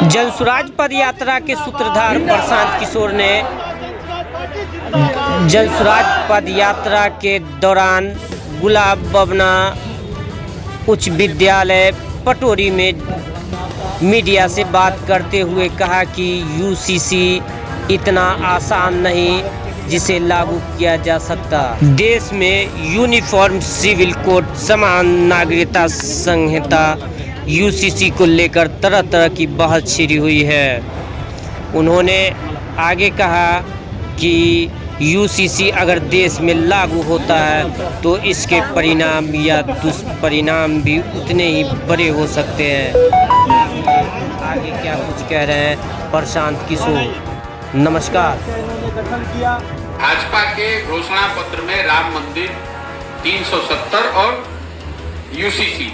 जनसुराज पद यात्रा के सूत्रधार प्रशांत किशोर ने जनसुराज पद यात्रा के दौरान गुलाब बवना उच्च विद्यालय पटोरी में मीडिया से बात करते हुए कहा कि यूसीसी इतना आसान नहीं जिसे लागू किया जा सकता। देश में यूनिफॉर्म सिविल कोड समान नागरिकता संहिता यूसीसी को लेकर तरह तरह की बहस छिड़ी हुई है। उन्होंने आगे कहा कि यूसीसी अगर देश में लागू होता है तो इसके परिणाम या दुष्परिणाम भी उतने ही बड़े हो सकते हैं। आगे क्या कुछ कह रहे हैं प्रशांत किशोर। नमस्कार। भाजपा के घोषणा पत्र में राम मंदिर 370 और यूसीसी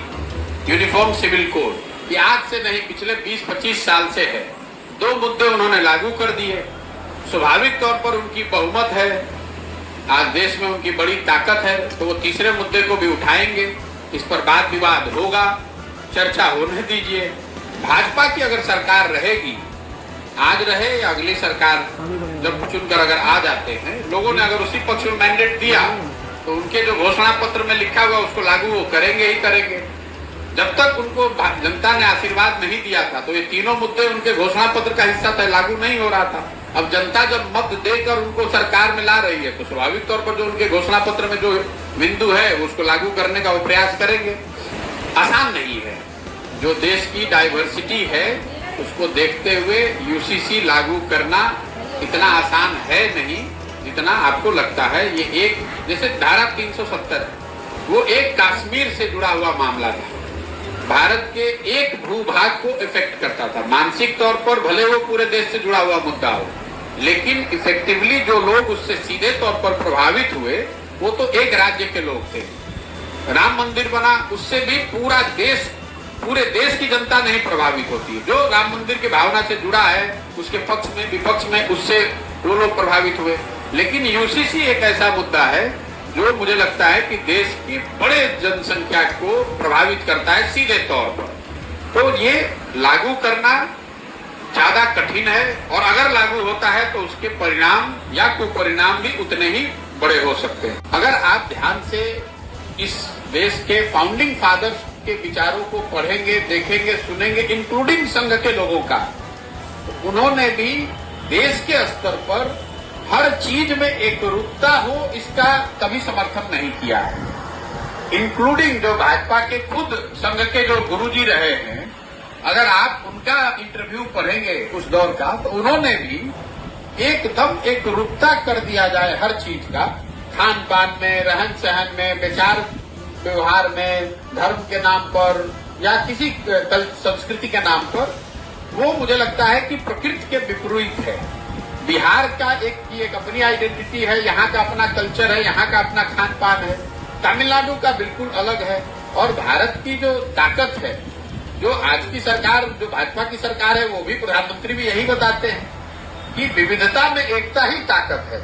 यूनिफॉर्म सिविल कोड ये आज से नहीं पिछले 20-25 साल से है। दो मुद्दे उन्होंने लागू कर दिए। स्वाभाविक तौर पर उनकी बहुमत है, आज देश में उनकी बड़ी ताकत है, तो वो तीसरे मुद्दे को भी उठाएंगे। इस पर वाद विवाद होगा, चर्चा होने दीजिए। भाजपा की अगर सरकार रहेगी, आज रहे या अगली सरकार जब चुनकर अगर आ जाते हैं, लोगों ने अगर उसी पक्ष में मैंडेट दिया तो उनके जो घोषणा पत्र में लिखा हुआ उसको लागू वो करेंगे ही करेंगे। जब तक उनको जनता ने आशीर्वाद नहीं दिया था तो ये तीनों मुद्दे उनके घोषणा पत्र का हिस्सा था, लागू नहीं हो रहा था। अब जनता जब मत देकर उनको सरकार में ला रही है तो स्वाभाविक तौर पर जो उनके घोषणा पत्र में जो बिंदु है उसको लागू करने का वो प्रयास करेंगे। आसान नहीं है, जो देश की डाइवर्सिटी है उसको देखते हुए यूसीसी लागू करना इतना आसान है नहीं जितना आपको लगता है। ये एक जैसे धारा 370 वो एक कश्मीर से जुड़ा हुआ मामला था, भारत के एक भूभाग को इफेक्ट करता था। मानसिक तौर पर भले वो पूरे देश से जुड़ा हुआ मुद्दा हो, लेकिन इफेक्टिवली जो लोग उससे सीधे तौर पर प्रभावित हुए वो तो एक राज्य के लोग थे। राम मंदिर बना, उससे भी पूरे देश की जनता नहीं प्रभावित होती है। जो राम मंदिर की भावना से जुड़ा है उसके पक्ष में विपक्ष में उससे वो लोग प्रभावित हुए। लेकिन यूसीसी एक ऐसा मुद्दा है जो मुझे लगता है कि देश की बड़े जनसंख्या को प्रभावित करता है सीधे तौर पर। तो ये लागू करना ज्यादा कठिन है और अगर लागू होता है तो उसके परिणाम या कुपरिणाम भी उतने ही बड़े हो सकते हैं। अगर आप ध्यान से इस देश के फाउंडिंग फादर्स के विचारों को पढ़ेंगे, देखेंगे, सुनेंगे, इंक्लूडिंग संघ के लोगों का, तो उन्होंने भी देश के स्तर पर हर चीज में एकरूपता हो इसका कभी समर्थन नहीं किया है। इंक्लूडिंग जो भाजपा के खुद संघ के जो गुरुजी रहे हैं, अगर आप उनका इंटरव्यू पढ़ेंगे उस दौर का, तो उन्होंने भी एकदम एकरूपता कर दिया जाए हर चीज का, खान पान में, रहन सहन में, विचार व्यवहार में, धर्म के नाम पर या किसी संस्कृति के नाम पर। वो मुझे लगता है कि प्रकृति के विपरीत है। बिहार का एक अपनी आइडेंटिटी है, यहाँ का अपना कल्चर है, यहाँ का अपना खान पान है। तमिलनाडु का बिल्कुल अलग है। और भारत की जो ताकत है, जो आज की सरकार, जो भाजपा की सरकार है, वो भी प्रधानमंत्री भी यही बताते हैं कि विविधता में एकता ही ताकत है।